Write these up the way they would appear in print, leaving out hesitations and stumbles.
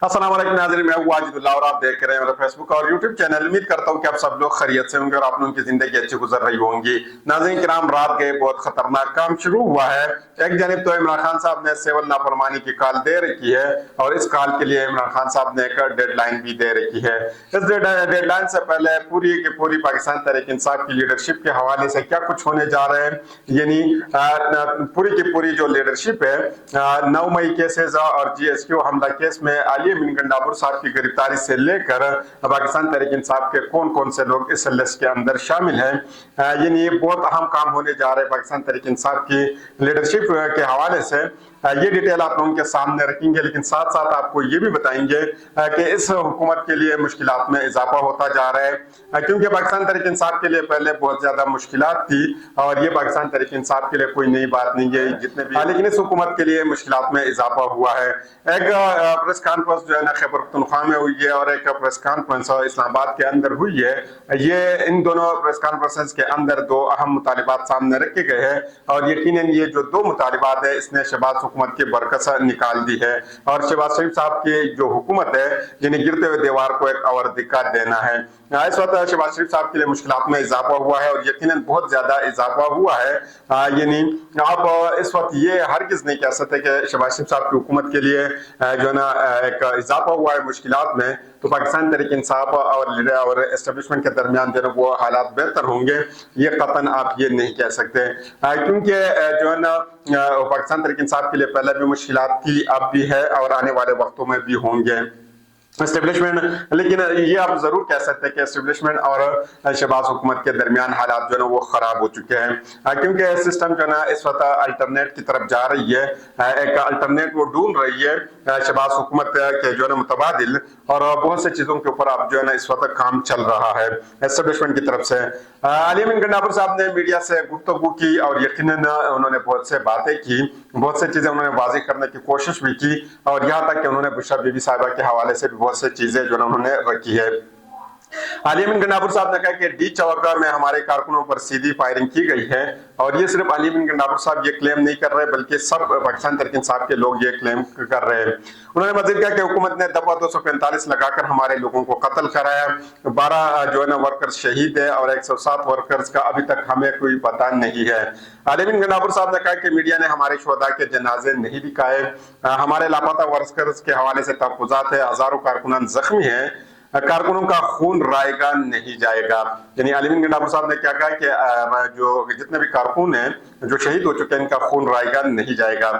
अस्सलाम वालेकुम नाज़रीन, मैं हूं वाजिदुल्लाह और आप देख रहे हैं मेरा फेसबुक और यूट्यूब चैनल। उम्मीद करता हूं कि आप सब लोग खैरियत से होंगे और आप लोगों की जिंदगी अच्छी गुजर रही होंगी। नाज़रीन किराम, रात के बहुत खतरनाक काम शुरू हुआ है। एक जानिब तो इमरान खान साहब ने सिविल नाफरमानी की कॉल दे रखी है और इस कॉल के लिए इमरान खान साहब ने एक डेडलाइन भी दे रखी है। इस डेडलाइन से पहले पूरी की पूरी पाकिस्तान तहरीक इंसाफ की लीडरशिप के हवाले से क्या कुछ होने जा रहे हैं, यानी पूरी की पूरी जो लीडरशिप है 9 मई केसेस और GSQ हमला केस में आलिया मीन गंडापुर साहब की गिरफ्तारी से लेकर पाकिस्तान तहरीक इंसाफ के कौन कौन से लोग इस लिस्ट के अंदर शामिल हैं, यानी बहुत अहम काम होने जा रहे हैं पाकिस्तान तहरीक इंसाफ की लीडरशिप के हवाले से। ये डिटेल आप लोगों के सामने रखेंगे, लेकिन साथ साथ आपको ये भी बताएंगे कि इस हुकूमत के लिए मुश्किलात में इजाफा होता जा रहा है, क्योंकि पाकिस्तान तहरीक इंसाफ के लिए पहले बहुत ज्यादा मुश्किलात थी और ये पाकिस्तान तहरीक इंसाफ के लिए कोई नई बात नहीं है जितने भी, लेकिन इस हुकूमत के लिए मुश्किलात में इजाफा हुआ है। एक प्रेस कॉन्फ्रेंस जो है ना खैबर पख्तूनख्वा में हुई है और एक प्रेस कॉन्फ्रेंस इस्लामाबाद के अंदर हुई है। ये इन दोनों प्रेस कॉन्फ्रेंस के अंदर दो अहम मुतालिबात सामने रखे गए हैं और यकीनन ये जो दो मुतालिबात है इसने शहबाज हुकूमत की बरकत निकाल दी है और शहबाज शरीफ साहब की जो हुकूमत है यानी गिरते हुए दीवार को एक और दिक्कत देना है। इस वक्त शहबाज शरीफ साहब के लिए मुश्किलात में इजाफा हुआ है और यकीनन बहुत ज्यादा इजाफा हुआ है। यानी आप इस वक्त ये हरगिज नहीं कह सकते कि शहबाज शरीफ साहब की हुकूमत के लिए जो है ना एक इजाफा हुआ है मुश्किलात में, तो पाकिस्तान तहरीक इंसाफ और एस्टेब्लिशमेंट के दरमियान जो है वो हालात बेहतर होंगे, ये कतन आप ये नहीं कह सकते, क्योंकि जो है ना पाकिस्तान तहरीक इंसाफ के लिए पहले भी मुश्किलात थी, अब भी है और आने वाले वक्तों में भी होंगे एस्टेब्लिशमेंट। लेकिन ये आप जरूर कह सकते हैं कि एस्टेब्लिशमेंट और शहबाज हुकूमत के दरमियान हालात जो है वो खराब हो चुके हैं, क्योंकि सिस्टम जो है ना इस वक्त अल्टरनेट की तरफ जा रही है, एक अल्टरनेट वो ढूंढ रही है शहबाज हुकूमत के जो है ना मुतबादिल, और बहुत से चीजों के ऊपर अब जो है ना इस वक्त काम चल रहा है एस्टेब्लिशमेंट की तरफ से। आलिया मीन गंडापुर साहब ने मीडिया से गुफ्तगू की और यकीनन उन्होंने बहुत से बातें की, बहुत से चीजें उन्होंने वाज़ेह करने की कोशिश भी की और यहाँ तक कि उन्होंने बुशरा बीबी साहिबा के हवाले से भी बहुत से चीजें जो उन्होंने रखी है। आलिया मीन गंडापुर साहब ने कहा कि डी चौका में हमारे कारकुनों पर सीधी फायरिंग की गई है और ये सिर्फ आलिया मीन गंडापुर साहब ये क्लेम नहीं कर रहे बल्कि सब पाकिस्तान तहरीक इंसाफ के लोग ये क्लेम कर रहे हैं। उन्होंने मजीद कहा कि हुकूमत ने दफा 245 लगाकर हमारे लोगों को कत्ल कराया, 12 जो है ना वर्कर्स शहीद है और 107 वर्कर्स का अभी तक हमें कोई पता नहीं है। आलिया मीन गंडापुर साहब ने कहा कि मीडिया ने हमारे शोहदा के जनाजे नहीं दिखाए, हमारे लापता वर्कर्स के हवाले से तहफ़्फ़ुज़ात है, हजारों कारकुनान जख्मी है, कारकुनों का खून रायगा नहीं जाएगा। यानी आलिया मीन गंडापुर साहब ने क्या कहा कि जो जितने भी कारकुन हैं जो शहीद हो चुके हैं इनका खून रायगा नहीं जाएगा।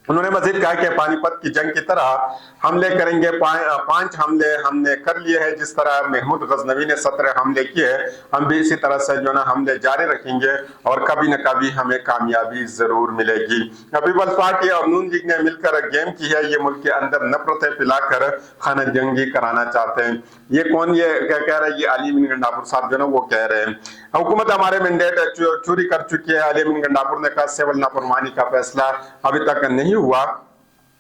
उन्होंने मजीद कहा कि पानीपत की जंग की तरह हमले करेंगे, 5 हमले हमने कर लिए हैं, जिस तरह महमूद गजनवी ने 17 हमले किए, हम भी इसी तरह से जो ना हमले जारी रखेंगे और कभी न कभी हमें कामयाबी जरूर मिलेगी। पीपल्स पार्टी और नून लीग ने मिलकर गेम की है, ये मुल्क के अंदर नफरतें फैलाकर खाना जंगी कराना चाहते हैं। ये कौन ये क्या कह रहा है? ये आलिया मीन गंडापुर साहब जो ना वो कह रहे हैं हुकूमत हमारे मैंडेट चोरी कर चुकी है। आलिया मीन गंडापुर ने कहा सिविल नाफरमानी का फैसला अभी तक नहीं हुआ।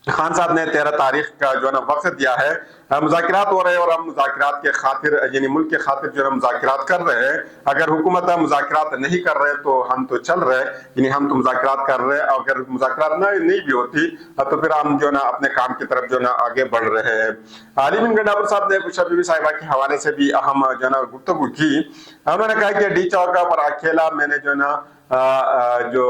खान साहब ने 13 तारीख का जो है ना वक्त दिया है, मुज़ाकिरात हो रहे हैं और हम मुज़ाकिरात के खातिर यानी मुल्क के खातिर जो है मुज़ाकिरात कर रहे हैं। अगर हुकूमत मुज़ाकिरात नहीं कर रहे तो हम तो चल रहे, यानी हम तो मुज़ाकिरात कर रहे हैं, अगर मुज़ाकिरात नहीं भी होती तो फिर हम जो है ना अपने काम की तरफ जो है ना आगे बढ़ रहे हैं। आलिया मीन गंडापुर साहब ने बुशरा बीबी साहिबा के हवाले से भी अहम जो है ना गुफ्तगू की। उन्होंने कहा कि डी चौका पर अकेला मैंने जो है ना जो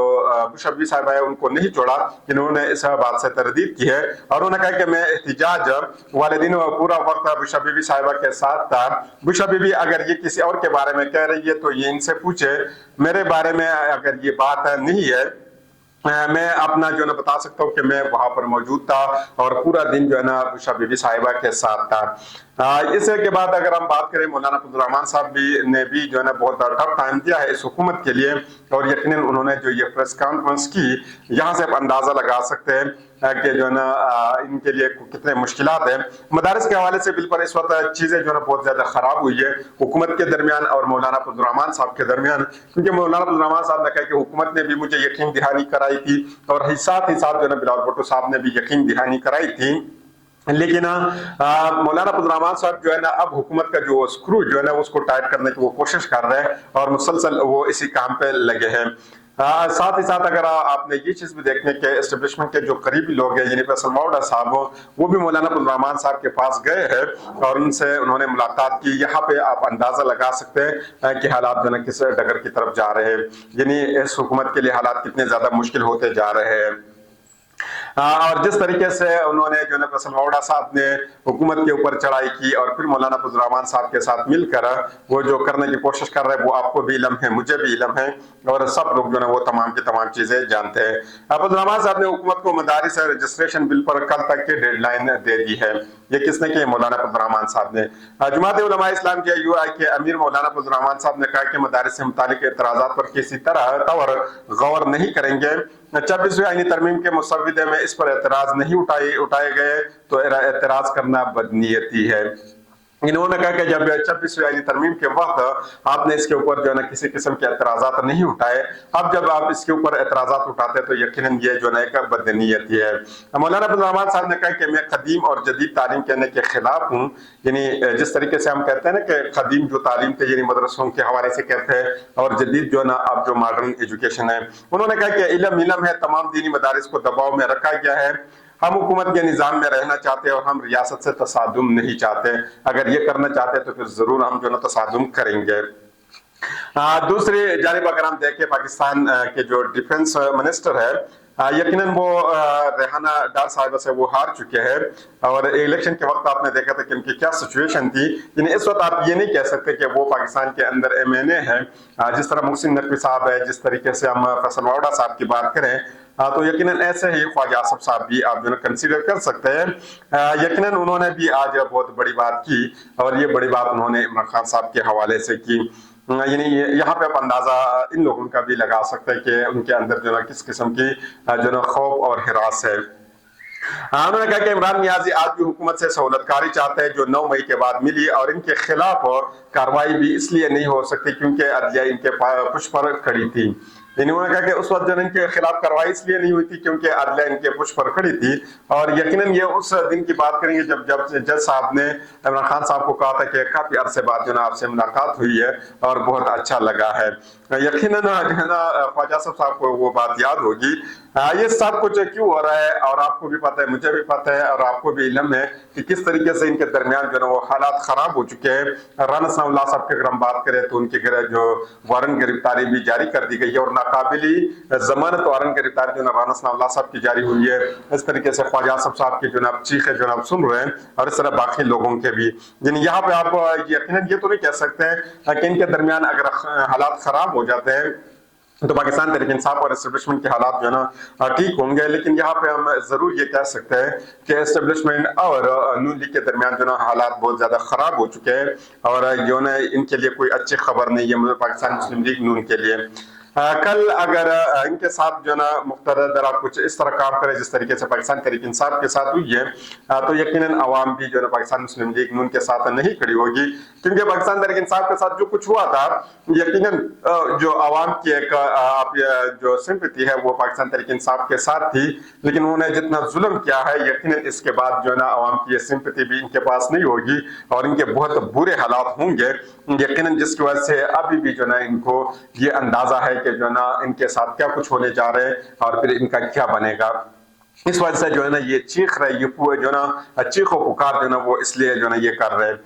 बुशरा बीबी साहिबा है उनको नहीं छोड़ा, इन्होंने इस बात से तरदीद की है और उन्होंने कहा कि मैं एहतिजाज वाले दिन पूरा वक्त बुशरा बीबी साहिबा के साथ था। बुशरा बीबी अगर ये किसी और के बारे में कह रही है तो ये इनसे पूछे, मेरे बारे में अगर ये बात नहीं है मैं अपना जो है ना बता सकता हूँ कि मैं वहां पर मौजूद था और पूरा दिन जो है ना बुशरा बीबी साहिबा के साथ था। इसके के बाद अगर हम बात करें मौलाना फजल रहमान साहब ने भी जो है ना बहुत टफ टाइम दिया है इस हुकूमत के लिए और यकीनन उन्होंने जो ये प्रेस कॉन्फ्रेंस की यहाँ से आप अंदाजा लगा सकते हैं कि जो है ना इनके लिए कितने मुश्किलात हैं। मदारस के हवाले से बिल पर इस वक्त चीजें जो है ना बहुत ज्यादा खराब हुई है हुकूमत के दरमियान और मौलाना फजल रहमान साहब के दरमियान, क्योंकि मौलाना फजल रहमान साहब ने कहा कि हुकूमत ने भी मुझे यकीन दहानी कराई थी और साथ ही साथ जो है ना बिलावल भुट्टो साहब ने भी यकीन दहानी कराई थी। लेकिन मौलाना फजल रहमान साहब जो है ना अब हुकूमत का जो स्क्रू जो है ना उसको टाइट करने की वो कोशिश कर रहे हैं और मुसलसल वो इसी काम पे लगे हैं। साथ ही साथ अगर आपने ये चीज भी देखने के एस्टेब्लिशमेंट के जो करीबी लोग हैं यानी फैसल माउडा साहब वो भी मौलाना अब्दुल रहमान साहब के पास गए हैं और उनसे उन्होंने मुलाकात की। यहाँ पे आप अंदाजा लगा सकते हैं कि हालात जो है किस डगर की तरफ जा रहे हैं, यानी इस हुकूमत के लिए हालात कितने ज्यादा मुश्किल होते जा रहे हैं। और जिस तरीके से उन्होंने जो है फैसल माउडा साहब ने हुकूमत के ऊपर चढ़ाई की और फिर मौलाना अब्दुल रहमान साहब के साथ मिलकर वो जो करने की कोशिश कर रहे हैं वो आपको भी इल्म है, मुझे भी इल्म है और सब लोग जो है वो तमाम की तमाम चीजें जानते हैं। अब्दुल रहमान साहब ने हुकूमत को मदारिस रजिस्ट्रेशन बिल पर कल तक की डेडलाइन दे दी है। ये किसने की? मौलाना अब्दुल रहमान साहब ने। जमात उलमा इस्लाम के UI के अमीर मौलाना अब्दुल रहमान साहब ने कहा कि मदारिस से मुतालिक एतराज़ात पर किसी तरह तौर गौर नहीं करेंगे। 26वीं आईनी तरमीम के मुसव्विदे में इस पर एतराज नहीं उठाए गए तो एतराज करना बदनीयती है। इन्होंने कहा कि जब 26वीं आईनी तरमीम के वक्त आपने इसके ऊपर जो है ना किसी किस्म के एतराजात नहीं उठाए, अब जब आप इसके ऊपर एतराजात उठाते तो यकीनन ये जो है एक बदनीयती है। मौलाना अब्दुल रहमान साहब ने कहा कि मैं कदीम और जदीद तालीम कहने के खिलाफ हूँ, यानी जिस तरीके से हम कहते हैं ना कि कदीम जो तालीम थे यानी मदरसों के हवाले से कहते हैं और जदीद जो है ना अब जो मॉडर्न एजुकेशन है। उन्होंने कहा कि इल्म है, तमाम दीनी मदारिस को दबाव में रखा गया है। हम हुकूमत के निज़ाम में रहना चाहते हैं और हम रियासत से तसादुम नहीं चाहते। अगर ये करना चाहते तो फिर जरूर हम जो ना तसादुम करेंगे। दूसरी जानिब अगर हम देखें पाकिस्तान के जो डिफेंस मिनिस्टर है यकीनन वो रेहाना डार साहिबा से वो हार चुके हैं और इलेक्शन के वक्त आपने देखा था कि उनकी क्या सिचुएशन थी। यानी इस वक्त आप ये नहीं कह सकते कि वो पाकिस्तान के अंदर MNA है। जिस तरह मुहसिन नकवी साहब है, जिस तरीके से हम फैसल माउडा साहब की बात करें तो यकीनन ऐसे ही ख्वाजा आसिफ साहब भी आप जो है कंसीडर कर सकते हैं। यकीनन उन्होंने भी आज बहुत बड़ी बात की और ये बड़ी बात उन्होंने इमरान खान साहब के हवाले से की। यानी यहाँ पे आप अंदाजा इन लोगों का भी लगा सकते हैं कि उनके अंदर जो ना किस किस्म की जो ना खौफ और हिरास है। उन्होंने कहा कि इमरान नियाजी आज भी हुकूमत से सहूलतकारी चाहते हैं जो 9 मई के बाद मिली और इनके खिलाफ कार्रवाई भी इसलिए नहीं हो सकती क्योंकि अदलिया इनके पुश पर खड़ी थी। इन्होंने कहा कि उस वक्त जो इनके खिलाफ कार्रवाई इसलिए नहीं हुई थी क्योंकि अदलिया इनके पुश पर खड़ी थी और यकीनन ये उस दिन की बात करेंगे जब जज साहब ने इमरान खान साहब को कहा था कि काफी अरसे बाद जो ना आपसे मुलाकात हुई है और बहुत अच्छा लगा है। यकीनन जो है ना ख्वाजा साहब को वो बात याद होगी। ये सब कुछ क्यों हो रहा है और आपको भी पता है, मुझे भी पता है और आपको भी इल्म है कि किस तरीके से इनके दरमियान जो है वो हालात खराब हो चुके हैं। राना सनाउल्लाह साहब के अगर हम बात करें तो उनके जो वारंट गिरफ्तारी भी जारी कर दी गई है और नाकाबिली जमानत वारंट गिरफ्तारी जो राना सनाउल्लाह साहब की जारी हुई है। इस तरीके से ख्वाजा साहब की जो चीखें जो आप सुन रहे हैं और इस तरह बाकी लोगों के भी, यानी यहाँ पे आप यकीनन ये तो नहीं कह सकते हैं कि इनके दरमियान अगर हालात खराब हो जाते हैं तो पाकिस्तान तहरीक इंसाफ और एस्टेब्लिशमेंट के हालात जो है ना ठीक होंगे। लेकिन यहाँ पे हम जरूर ये कह सकते हैं कि एस्टेब्लिशमेंट और नून लीग के दरमियान जो ना हालात बहुत ज्यादा खराब हो चुके हैं और जो ना इनके लिए कोई अच्छी खबर नहीं है पाकिस्तान मुस्लिम लीग नून के लिए। कल अगर इनके साथ जो ना मुख्तदर कुछ इस तरह काम करे जिस तरीके से पाकिस्तान तहरीक इंसाफ के साथ हुई है तो यकीनन अवाम भी जो है पाकिस्तान मुस्लिम लीग नून के साथ नहीं खड़ी होगी क्योंकि पाकिस्तान तहरीक इंसाफ के साथ जो कुछ हुआ था यकीनन जो अवाम की एक आप जो सिंपैथी है वो पाकिस्तान तहरीक इंसाफ के साथ थी, लेकिन उन्होंने जितना जुल्म किया है यकीनन इसके बाद जो है ना अवाम की ये सिंपैथी भी इनके पास नहीं होगी और इनके बहुत बुरे हालात होंगे यकीनन, जिसकी वजह से अभी भी जो ना इनको ये अंदाजा है कि जो ना इनके साथ क्या कुछ होने जा रहे हैं और फिर इनका क्या बनेगा। इस वजह से जो है ना ये चीख रहे, ये जो ना चीखो पुकार जो ना वो इसलिए जो ना ये कर रहे हैं।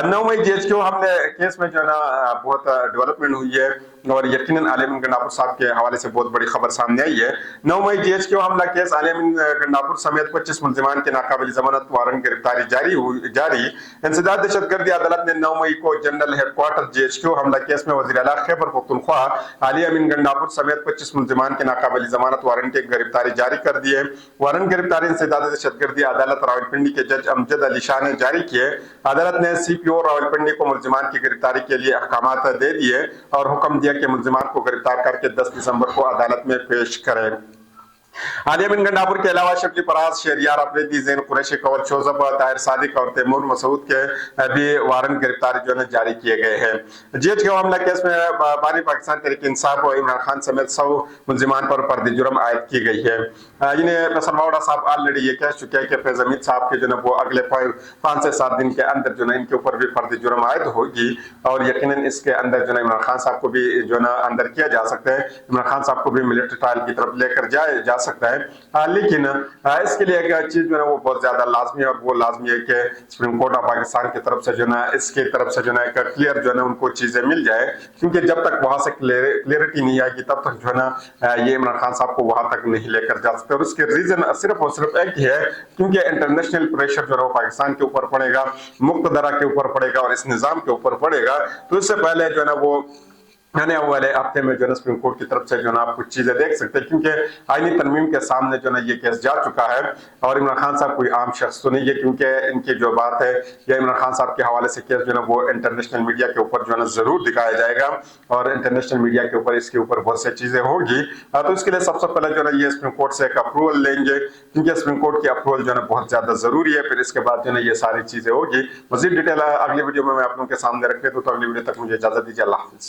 9 मई GHQ हमले केस में जो है ना बहुत डेवलपमेंट हुई है और यकीनन आलिम गंडापुर साहब के हवाले से बहुत बड़ी खबर सामने आई है। 9 मई GHQ हमला केस आलिम गंडापुर समेत 25 मुल्जिमान के नाकाबिल जमानत वारंट गिरफ्तारी जारी। इंसदाद दहशतगर्दी अदालत ने 9 मई को जनरल हेडक्वार्टर GHQ हमला केस में वज़ीर आला खैबर पख्तूनख्वा आली अमीन गंडापुर समेत 25 मुल्जिमान के नाकाबिल जमानत वारंट की गिरफ्तारी जारी कर दी है। वारंट गिरफ्तारी इंसदाद दहशतगर्दी अदालत रावलपिंडी के जज अमजद अली शाह ने जारी किए। अदालत ने CPO रावलपिंडी को मुल्जिमान की गिरफ्तारी के लिए अहकामात दे दिए और हुक्म दिया कि मुल्जिमान को गिरफ्तार करके 10 दिसंबर को अदालत में पेश करें। आलिया बिन गंडापुर के अलावा शबली फराज, शहरियार अफरीदी, जैन कुरैशी, कंवल शोजब, ताहिर सादिक और तैमूर मसूद के भी वारंट गिरफ्तारी जो है जारी किए गए हैं। जेज के मामला केस में बानी पाकिस्तान तहरीक इंसाफ और इमरान खान समेत 100 मुलजिमान पर फर्दी जुर्म आयद की गई है। इन्हें फैसल मावड़ा साहब ऑलरेडी ये कह चुके हैं कि फैज हमीद साहब के जो है वो अगले 5 से 7 दिन के अंदर जो है इनके ऊपर भी फर्दी जुर्म आयद होगी और यकीनन इसके अंदर जो है इमरान खान साहब को भी जो है अंदर किया जा सकता है, इमरान खान साहब को भी मिलिट्री ट्रायल की तरफ लेकर जा सकता है। लेकिन इसके लिए एक चीज जो है वो बहुत ज्यादा लाजमी है और वो लाजमी है कि सुप्रीम कोर्ट ऑफ पाकिस्तान की तरफ से जो है इसकी तरफ से जो है एक क्लियर जो है उनको चीजें मिल जाए, क्योंकि जब तक वहां से क्लियरिटी नहीं आएगी तब तक जो है ये इमरान खान साहब को वहां तक नहीं लेकर जा सकते। और उसके रीजन सिर्फ और सिर्फ एक ही है, क्योंकि इंटरनेशनल प्रेशर जो है वो पाकिस्तान के ऊपर पड़ेगा, मुक्तदरा के ऊपर पड़ेगा और इस निजाम के ऊपर पड़ेगा। तो इससे पहले जो है ना वो आने वाले हफ्ते में जो है सुप्रीम कोर्ट की तरफ से जो है आप कुछ चीजें देख सकते हैं, क्योंकि आईनी तरमीम के सामने जो है ये केस जा चुका है और इमरान खान साहब कोई आम शख्स तो नहीं है, क्योंकि इनकी जो बात है या इमरान खान साहब के हवाले से केस जो है वो इंटरनेशनल मीडिया के ऊपर जो है जरूर दिखाया जाएगा और इंटरनेशनल मीडिया के ऊपर इसके ऊपर बहुत सी चीजें होगी। तो इसके लिए सबसे पहले जो है ये सुप्रीम कोर्ट से एक अप्रूवल लेंगे, क्योंकि सुप्रीम कोर्ट की अप्रूवल जो है बहुत ज्यादा जरूरी है। फिर इसके बाद जो है ये सारी चीजें होगी। मजीद डिटेल अगली वीडियो में मैं आप लोगों के सामने रख दूं, तो अगली वीडियो तक मुझे इजाजत दीजिए। अल्लाह हाफिज।